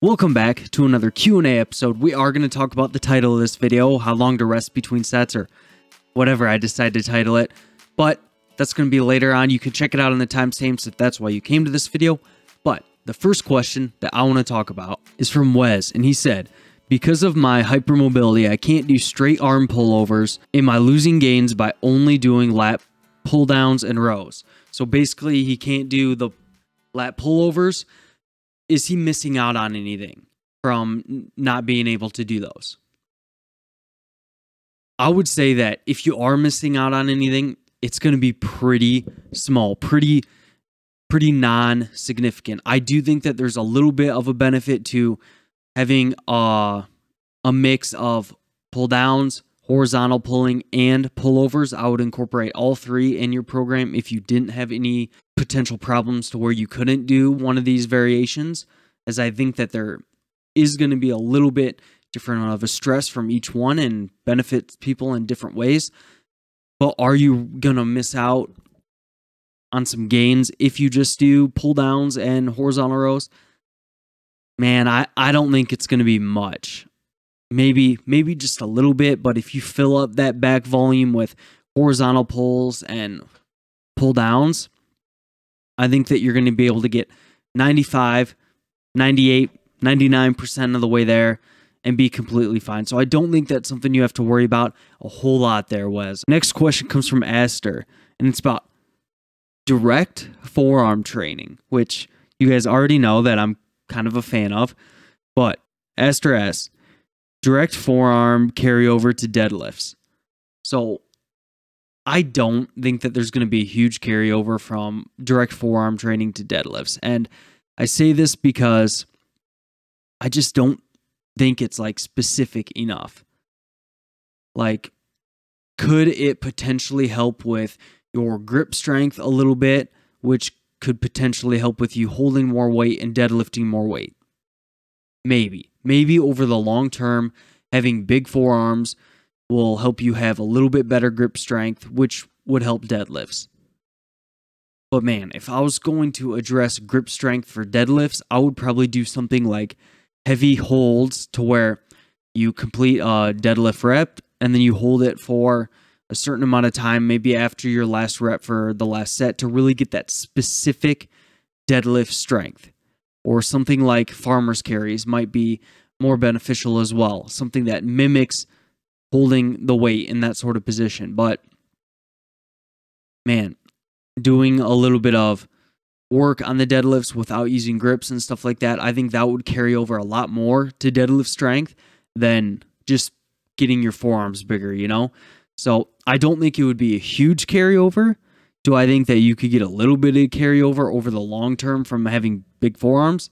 Welcome back to another Q&A episode. We are going to talk about the title of this video, how long to rest between sets, or whatever I decide to title it. But that's going to be later on. You can check it out on the timestamps if that's why you came to this video. But the first question that I want to talk about is from Wes, and he said, because of my hypermobility, I can't do straight arm pullovers. Am I losing gains by only doing lat pull downs and rows? So basically, he can't do the lat pullovers. Is he missing out on anything from not being able to do those? I would say that if you are missing out on anything, it's going to be pretty small, pretty non-significant. I do think that there's a little bit of a benefit to having a mix of pull downs, horizontal pulling, and pullovers. I would incorporate all three in your program if you didn't have any potential problems to where you couldn't do one of these variations, as I think that there is going to be a little bit different of a stress from each one and benefits people in different ways. But are you going to miss out on some gains if you just do pull downs and horizontal rows? Man, I don't think it's going to be much. Maybe just a little bit, but if you fill up that back volume with horizontal pulls and pull downs, I think that you're going to be able to get 95, 98, 99% of the way there and be completely fine. So I don't think that's something you have to worry about a whole lot there, Wes. Next question comes from Aster, and it's about direct forearm training, which you guys already know that I'm kind of a fan of. But Aster asks, direct forearm carryover to deadlifts. So I don't think that there's going to be a huge carryover from direct forearm training to deadlifts. And I say this because I just don't think it's like specific enough. Like, could it potentially help with your grip strength a little bit, which could potentially help with you holding more weight and deadlifting more weight? Maybe over the long term, having big forearms will help you have a little bit better grip strength, which would help deadlifts. But man, if I was going to address grip strength for deadlifts, I would probably do something like heavy holds, to where you complete a deadlift rep and then you hold it for a certain amount of time, maybe after your last rep for the last set, to really get that specific deadlift strength. Or something like farmer's carries might be more beneficial as well. Something that mimics holding the weight in that sort of position. But man, doing a little bit of work on the deadlifts without using grips and stuff like that, I think that would carry over a lot more to deadlift strength than just getting your forearms bigger, you know? So I don't think it would be a huge carryover. Do I think that you could get a little bit of carryover over the long term from having big forearms?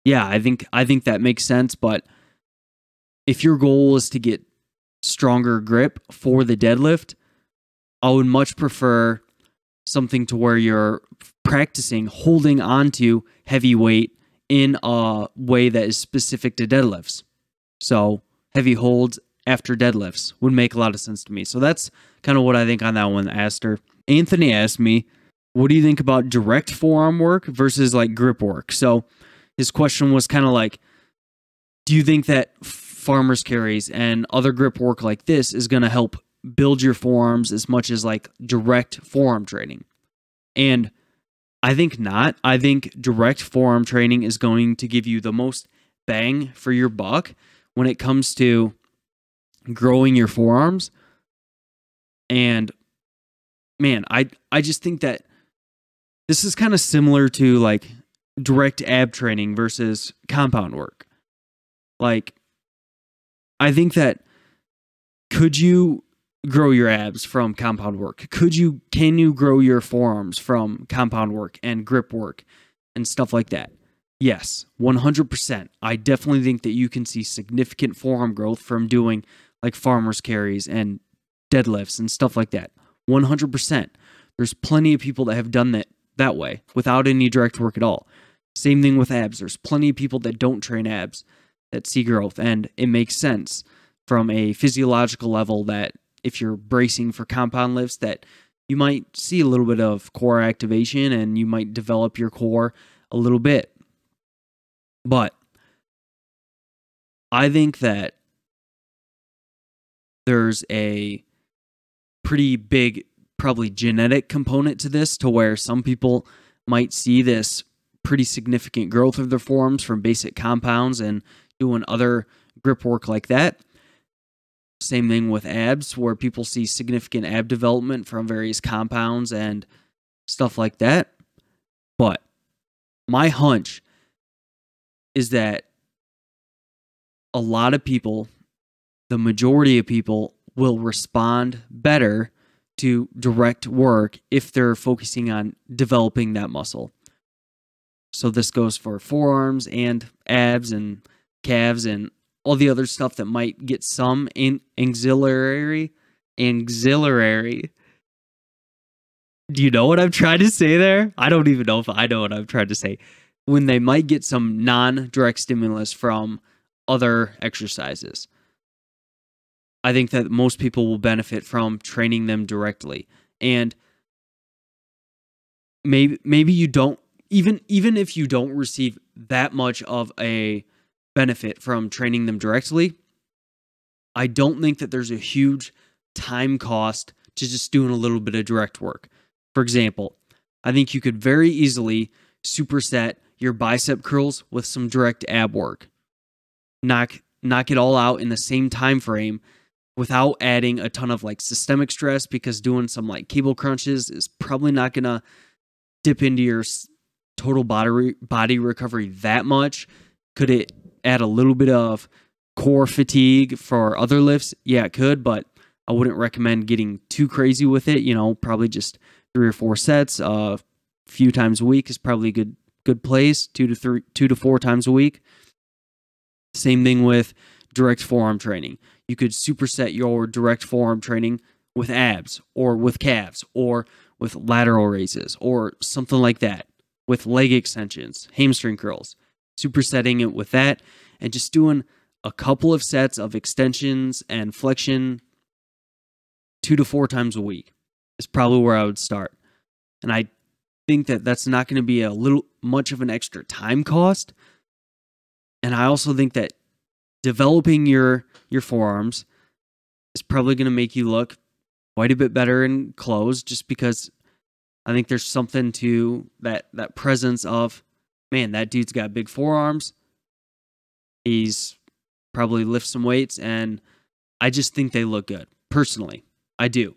Yeah, I think that makes sense. But if your goal is to get stronger grip for the deadlift, I would much prefer something to where you're practicing holding onto heavy weight in a way that is specific to deadlifts. So heavy holds after deadlifts would make a lot of sense to me. So that's kind of what I think on that one, Aster. Anthony asked me, what do you think about direct forearm work versus like grip work? So his question was kind of like, do you think that farmer's carries and other grip work like this is going to help build your forearms as much as like direct forearm training? And I think not. I think direct forearm training is going to give you the most bang for your buck when it comes to growing your forearms. And man, I just think that this is kind of similar to like direct ab training versus compound work. Like, I think that, could you grow your abs from compound work? Can you grow your forearms from compound work and grip work and stuff like that? Yes, 100%. I definitely think that you can see significant forearm growth from doing like farmer's carries and deadlifts and stuff like that. 100%. There's plenty of people that have done that way without any direct work at all. Same thing with abs. There's plenty of people that don't train abs that see growth, and it makes sense from a physiological level that if you're bracing for compound lifts, that you might see a little bit of core activation and you might develop your core a little bit. But I think that there's a pretty big, probably genetic component to this, to where some people might see this pretty significant growth of their forearms from basic compounds and doing other grip work like that. Same thing with abs, where people see significant ab development from various compounds and stuff like that. But my hunch is that a lot of people, the majority of people, will respond better to direct work if they're focusing on developing that muscle. So this goes for forearms and abs and calves and all the other stuff that might get some auxiliary. Do you know what I'm trying to say there? I don't even know if I know what I'm trying to say. When they might get some non-direct stimulus from other exercises. I think that most people will benefit from training them directly. And maybe you don't, even if you don't receive that much of a benefit from training them directly, I don't think that there's a huge time cost to just doing a little bit of direct work. For example, I think you could very easily superset your bicep curls with some direct ab work. Knock it all out in the same time frame without adding a ton of like systemic stress, because doing some like cable crunches is probably not going to dip into your total body recovery that much. Could it add a little bit of core fatigue for other lifts? Yeah, it could, but I wouldn't recommend getting too crazy with it. Probably just 3 or 4 sets a few times a week is probably a good place. 2 to 4 times a week. Same thing with direct forearm training. You could superset your direct forearm training with abs or with calves or with lateral raises or something like that, with leg extensions, hamstring curls, supersetting it with that, and just doing a couple of sets of extensions and flexion 2 to 4 times a week is probably where I would start. And I think that that's not going to be a little much of an extra time cost. And I also think that developing your forearms is probably going to make you look quite a bit better in clothes, just because I think there's something to that presence of, man, that dude's got big forearms. He's probably lifts some weights, and I just think they look good. Personally, I do.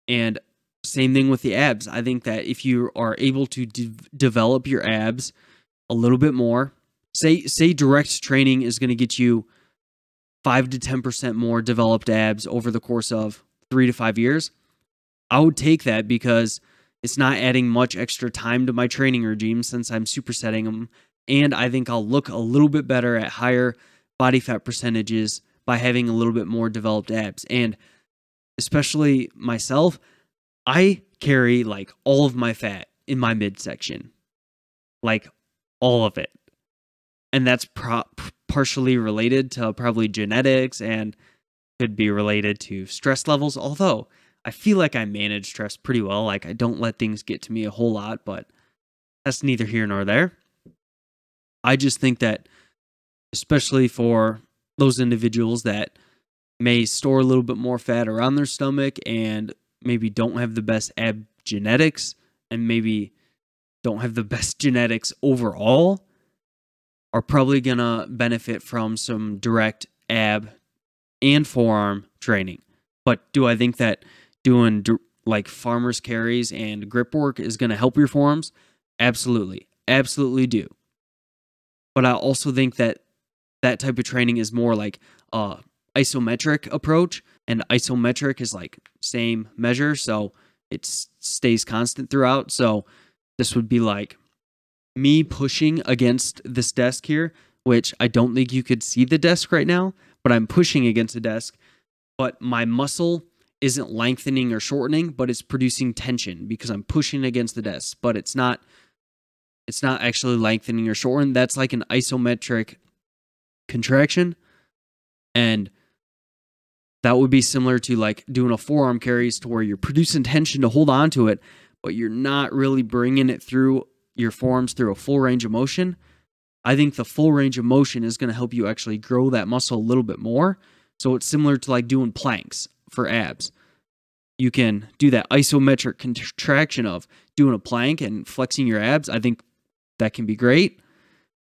And same thing with the abs. I think that if you are able to develop your abs a little bit more, say direct training is going to get you 5 to 10% more developed abs over the course of 3 to 5 years, I would take that, because it's not adding much extra time to my training regime since I'm supersetting them. And I think I'll look a little bit better at higher body fat percentages by having a little bit more developed abs. And especially myself, I carry like all of my fat in my midsection, like all of it. And that's partially related to probably genetics and could be related to stress levels. Although I feel like I manage stress pretty well. Like I don't let things get to me a whole lot, but that's neither here nor there. I just think that, especially for those individuals that may store a little bit more fat around their stomach and maybe don't have the best ab genetics and maybe don't have the best genetics overall, are probably going to benefit from some direct ab and forearm training. But do I think that doing like farmer's carries and grip work is going to help your forearms? Absolutely. Absolutely do. But I also think that that type of training is more like isometric approach, and isometric is like same measure, so it stays constant throughout. So this would be like me pushing against this desk here, which I don't think you could see the desk right now, but I'm pushing against the desk, but my muscle isn't lengthening or shortening, but it's producing tension because I'm pushing against the desk, but it's not actually lengthening or shortening. That's like an isometric contraction. And that would be similar to like doing a forearm carries, to where you're producing tension to hold on to it, but you're not really bringing it through your forearms through a full range of motion. I think the full range of motion is going to help you actually grow that muscle a little bit more. So it's similar to like doing planks for abs. You can do that isometric contraction of doing a plank and flexing your abs. I think that can be great,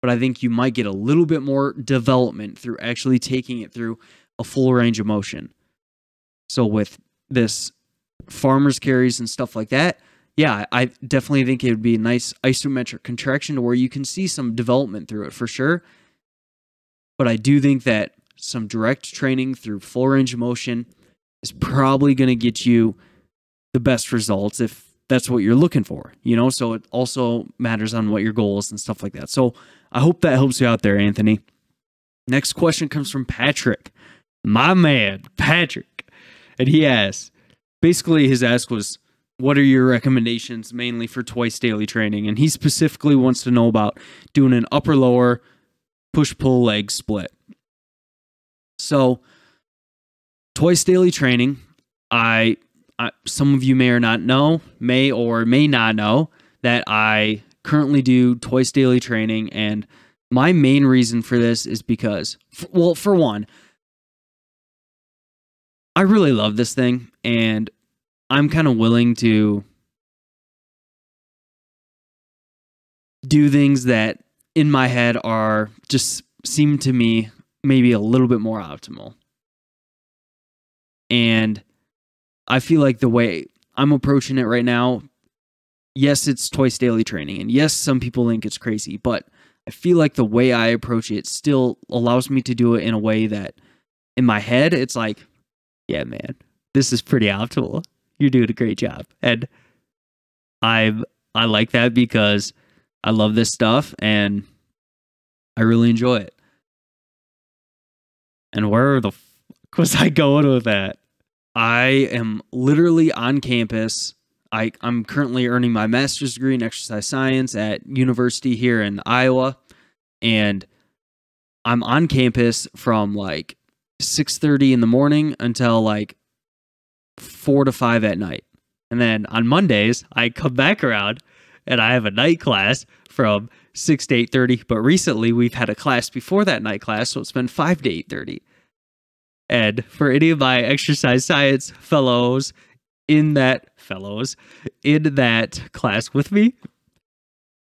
but I think you might get a little bit more development through actually taking it through a full range of motion. So with this farmer's carries and stuff like that, yeah, I definitely think it would be a nice isometric contraction to where you can see some development through it for sure. But I do think that some direct training through full range of motion is probably going to get you the best results if that's what you're looking for, you know? So it also matters on what your goal is and stuff like that. So I hope that helps you out there, Anthony. Next question comes from Patrick. My man, Patrick. And he asks, basically his ask was, what are your recommendations mainly for twice daily training? And he specifically wants to know about doing an upper lower push-pull leg split. So twice daily training, some of you may or may not know that I currently do twice daily training. And my main reason for this is because, well, for one, I really love this thing, and I'm kind of willing to do things that in my head are just seem to me maybe a little bit more optimal. And I feel like the way I'm approaching it right now, yes, it's twice daily training. And yes, some people think it's crazy, but I feel like the way I approach it still allows me to do it in a way that in my head, it's like, yeah, man, this is pretty optimal. You're doing a great job. And I like that because I love this stuff and I really enjoy it. And where the fuck was I going with that? I am literally on campus. I'm currently earning my master's degree in exercise science at university here in Iowa. And I'm on campus from like 6:30 in the morning until like 4 to 5 at night. And then on Mondays, I come back around and I have a night class from 6 to 8:30. But recently we've had a class before that night class, so it's been 5 to 8:30. And for any of my exercise science fellows in that class with me,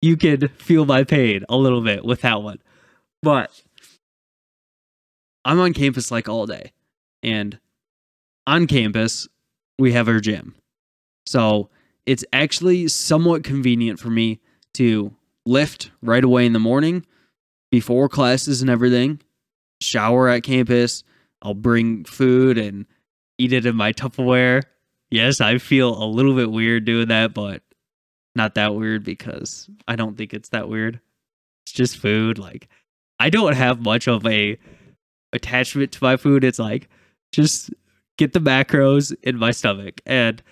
you can feel my pain a little bit with that one. But I'm on campus like all day. And on campus, we have our gym. So it's actually somewhat convenient for me to lift right away in the morning before classes and everything, shower at campus. I'll bring food and eat it in my Tupperware. Yes, I feel a little bit weird doing that, but not that weird because I don't think it's that weird. It's just food. Like, I don't have much of a attachment to my food. It's like, just get the macros in my stomach. And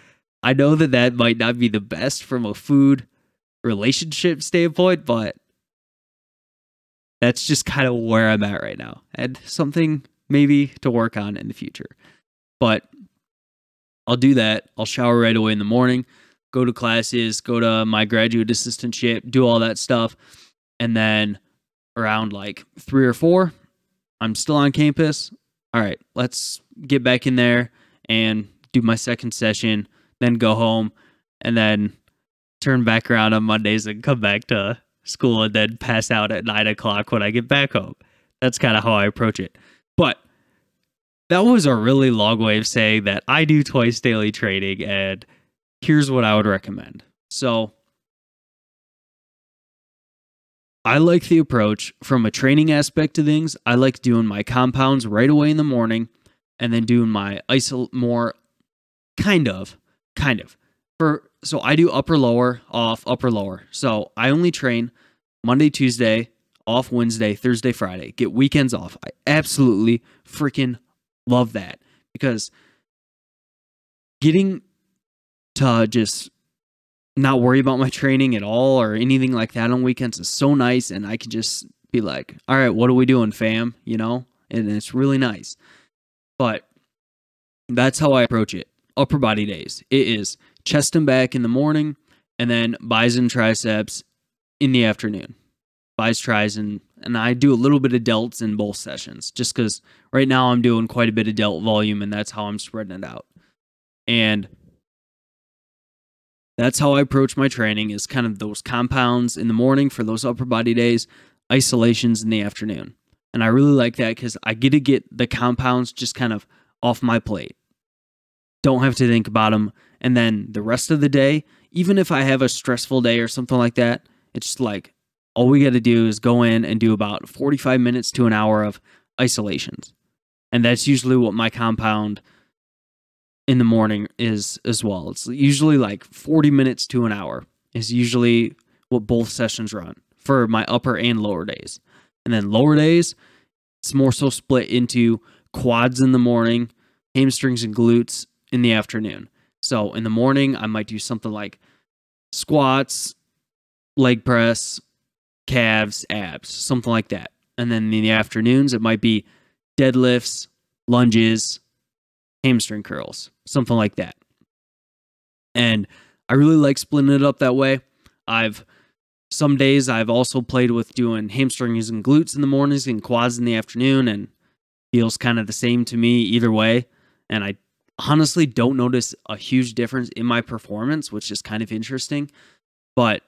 I know that that might not be the best from a food relationship standpoint, but that's just kind of where I'm at right now. And something maybe to work on in the future. But I'll do that. I'll shower right away in the morning, go to classes, go to my graduate assistantship, do all that stuff. And then around like 3 or 4, I'm still on campus. All right, let's get back in there and do my second session, then go home, and then turn back around on Mondays and come back to school and then pass out at 9 o'clock when I get back home. That's kind of how I approach it. But that was a really long way of saying that I do twice daily training, and here's what I would recommend. So I like the approach from a training aspect of things. I like doing my compounds right away in the morning and then doing my more kind of. So I do upper lower, off, upper lower. So I only train Monday, Tuesday, off Wednesday, Thursday, Friday. Get weekends off. I absolutely freaking love that because getting to just not worry about my training at all or anything like that on weekends is so nice, and I can just be like, all right, what are we doing, fam? You know, and it's really nice. But that's how I approach it. Upper body days. It is chest and back in the morning, and then bis and triceps in the afternoon. Bis, tris, and And I do a little bit of delts in both sessions just because right now I'm doing quite a bit of delt volume, and that's how I'm spreading it out. And that's how I approach my training, is kind of those compounds in the morning for those upper body days, isolations in the afternoon. And I really like that because I get to get the compounds just kind of off my plate. Don't have to think about them. And then the rest of the day, even if I have a stressful day or something like that, it's just like all we got to do is go in and do about 45 minutes to an hour of isolations. And that's usually what my compound in the morning is as well. It's usually like 40 minutes to an hour is usually what both sessions run for my upper and lower days. And then lower days, it's more so split into quads in the morning, hamstrings and glutes in the afternoon. So in the morning, I might do something like squats, leg press, calves, abs, something like that. And then in the afternoons, it might be deadlifts, lunges, hamstring curls, something like that. And I really like splitting it up that way. Some days I've also played with doing hamstrings and glutes in the mornings and quads in the afternoon, and feels kind of the same to me either way. And I honestly don't notice a huge difference in my performance, which is kind of interesting. But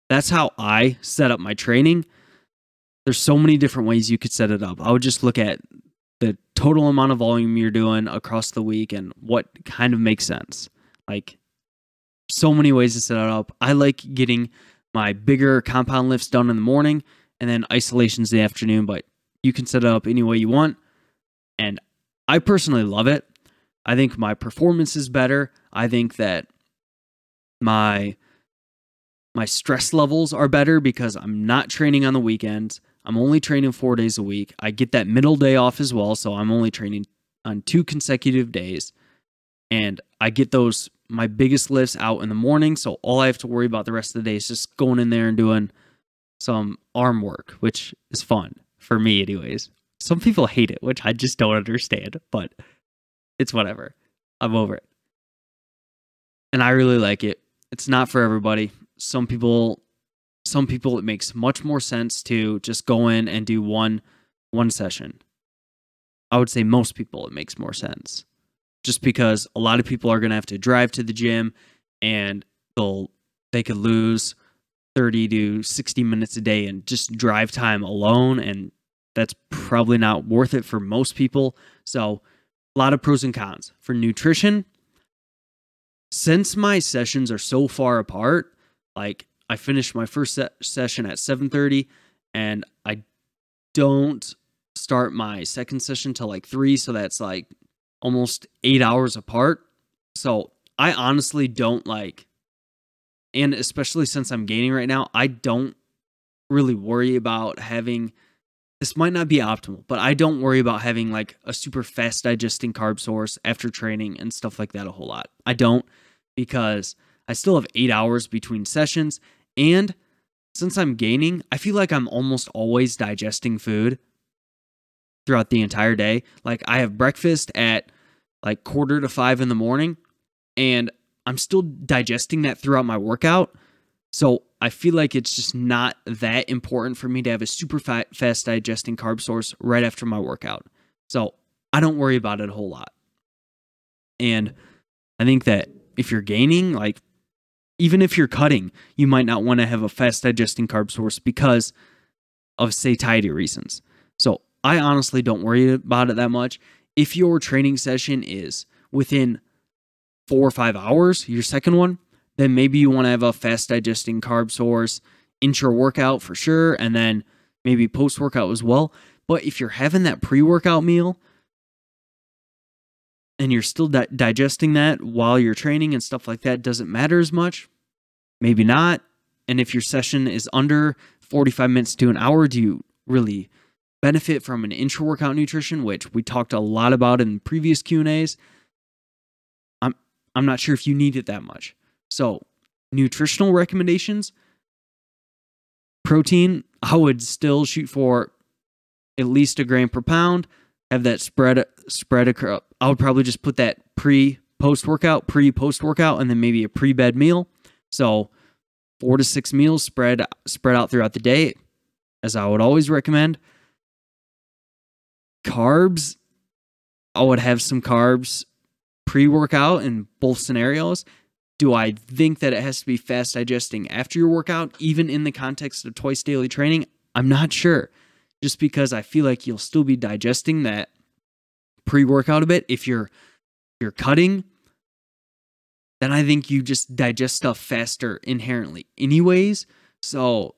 that's how I set up my training. There's so many different ways you could set it up. I would just look at the total amount of volume you're doing across the week and what kind of makes sense. Like, so many ways to set it up. I like getting my bigger compound lifts done in the morning and then isolations in the afternoon, but you can set it up any way you want. And I personally love it. I think my performance is better. I think that my stress levels are better because I'm not training on the weekends. I'm only training 4 days a week. I get that middle day off as well, so I'm only training on 2 consecutive days. And I get my biggest lifts out in the morning, so all I have to worry about the rest of the day is just going in there and doing some arm work, which is fun for me anyways. Some people hate it, which I just don't understand, but it's whatever. I'm over it. And I really like it. It's not for everybody. Some people it makes much more sense to just go in and do one session. I would say most people it makes more sense. Just because a lot of people are going to have to drive to the gym, and they could lose 30 to 60 minutes a day in just drive time alone, and that's probably not worth it for most people. So a lot of pros and cons. For nutrition, since my sessions are so far apart, like I finished my first session at 7:30, and I don't start my second session till like 3, so that's like almost 8 hours apart. So I honestly don't and especially since I'm gaining right now, I don't really worry about having, this might not be optimal, but I don't worry about having like a super fast digesting carb source after training and stuff like that a whole lot. I don't, because I still have 8 hours between sessions. And since I'm gaining, I feel like I'm almost always digesting food throughout the entire day. Like I have breakfast at like 4:45 in the morning, and I'm still digesting that throughout my workout. So I feel like it's just not that important for me to have a super fast digesting carb source right after my workout. So I don't worry about it a whole lot. And I think that if you're gaining, like even if you're cutting, you might not want to have a fast digesting carb source because of satiety reasons. So I honestly don't worry about it that much. If your training session is within 4 or 5 hours, your second one, then maybe you want to have a fast digesting carb source intra-workout for sure, and then maybe post-workout as well. But if you're having that pre-workout meal and you're still digesting that while you're training and stuff like that, doesn't matter as much, maybe not. And if your session is under 45 minutes to an hour, do you really benefit from an intra-workout nutrition, which we talked a lot about in previous Q&As? I'm not sure if you need it that much. So nutritional recommendations, protein, I would still shoot for at least 1 gram per pound. Have that spread across. I would probably just put that post workout, and then maybe a pre-bed meal. So 4 to 6 meals spread out throughout the day. as I would always recommend. Carbs, I would have some carbs pre-workout in both scenarios. Do I think that it has to be fast digesting after your workout, even in the context of twice daily training? I'm not sure, just because I feel like you'll still be digesting that pre-workout a bit. If you're cutting, then I think you just digest stuff faster inherently anyways. So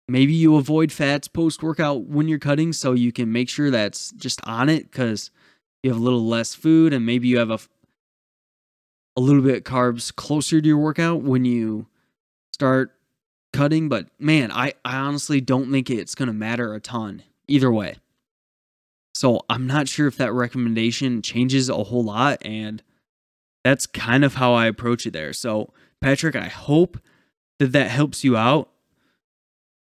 maybe you avoid fats post-workout when you're cutting so you can make sure that's just on it, because you have a little less food, and maybe you have a little bit carbs closer to your workout when you start cutting. But man, I honestly don't think it's going to matter a ton either way. So I'm not sure if that recommendation changes a whole lot, and that's kind of how I approach it there. So Patrick, I hope that helps you out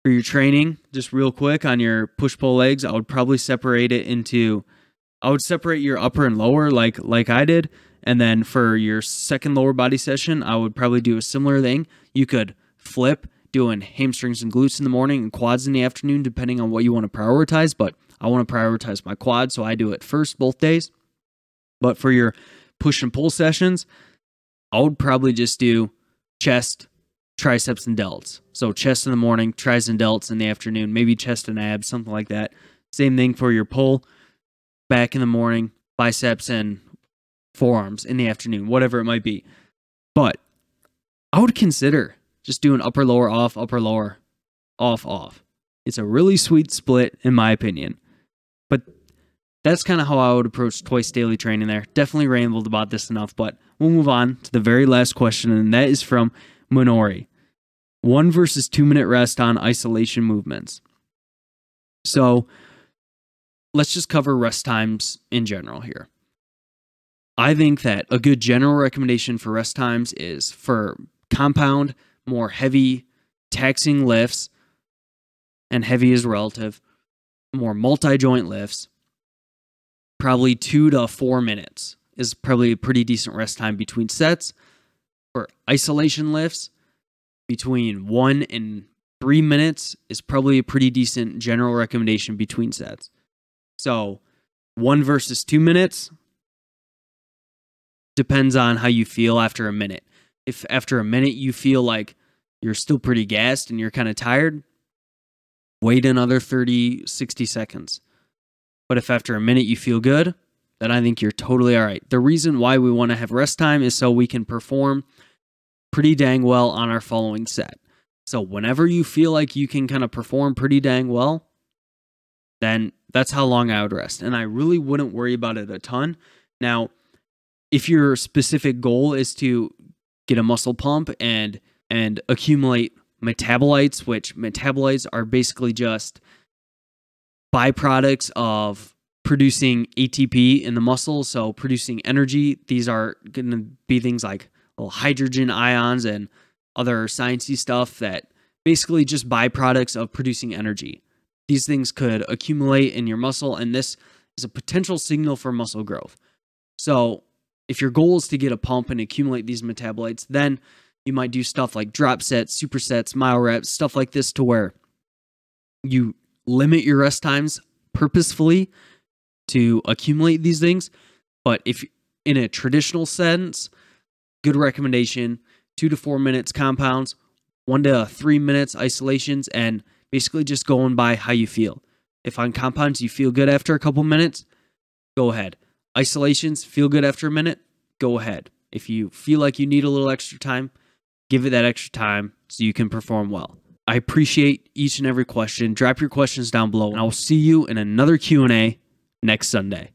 for your training. Just real quick on your push-pull legs, I would probably separate your upper and lower like I did. And then for your second lower body session, I would probably do a similar thing. You could flip, doing hamstrings and glutes in the morning and quads in the afternoon, depending on what you want to prioritize. But I want to prioritize my quads, so I do it first both days. But for your push and pull sessions, I would probably just do chest, triceps, and delts. So chest in the morning, tris and delts in the afternoon, maybe chest and abs, something like that. Same thing for your pull, back in the morning, biceps and forearms in the afternoon, whatever it might be. But I would consider just doing upper lower off, upper lower off off. It's a really sweet split in my opinion. But that's kind of how I would approach twice daily training there. Definitely rambled about this enough, but we'll move on to the very last question, and that is from Minori. 1 versus 2 minute rest on isolation movements. So let's just cover rest times in general here. I think that a good general recommendation for rest times is for compound, more heavy, taxing lifts, and heavy is relative, more multi-joint lifts, probably 2 to 4 minutes is probably a pretty decent rest time between sets. For isolation lifts, between 1 and 3 minutes is probably a pretty decent general recommendation between sets. So 1 versus 2 minutes depends on how you feel after a minute. If after a minute you feel like you're still pretty gassed and you're kind of tired, wait another 30, 60 seconds. But if after a minute you feel good, then I think you're totally all right. The reason why we want to have rest time is so we can perform pretty dang well on our following set. So whenever you feel like you can kind of perform pretty dang well, then that's how long I would rest. And I really wouldn't worry about it a ton. Now, if your specific goal is to get a muscle pump and accumulate metabolites, which metabolites are basically just byproducts of producing ATP in the muscle, so producing energy. These are going to be things like little hydrogen ions and other sciencey stuff that basically just byproducts of producing energy. These things could accumulate in your muscle, and this is a potential signal for muscle growth. So if your goal is to get a pump and accumulate these metabolites, then you might do stuff like drop sets, supersets, mile reps, stuff like this, to where you limit your rest times purposefully to accumulate these things. But if in a traditional sense, good recommendation, 2 to 4 minutes compounds, 1 to 3 minutes isolations, and basically just going by how you feel. If on compounds you feel good after a couple minutes, go ahead. Isolations, feel good after a minute, go ahead. If you feel like you need a little extra time, give it that extra time so you can perform well. I appreciate each and every question. Drop your questions down below, and I will see you in another Q&A next Sunday.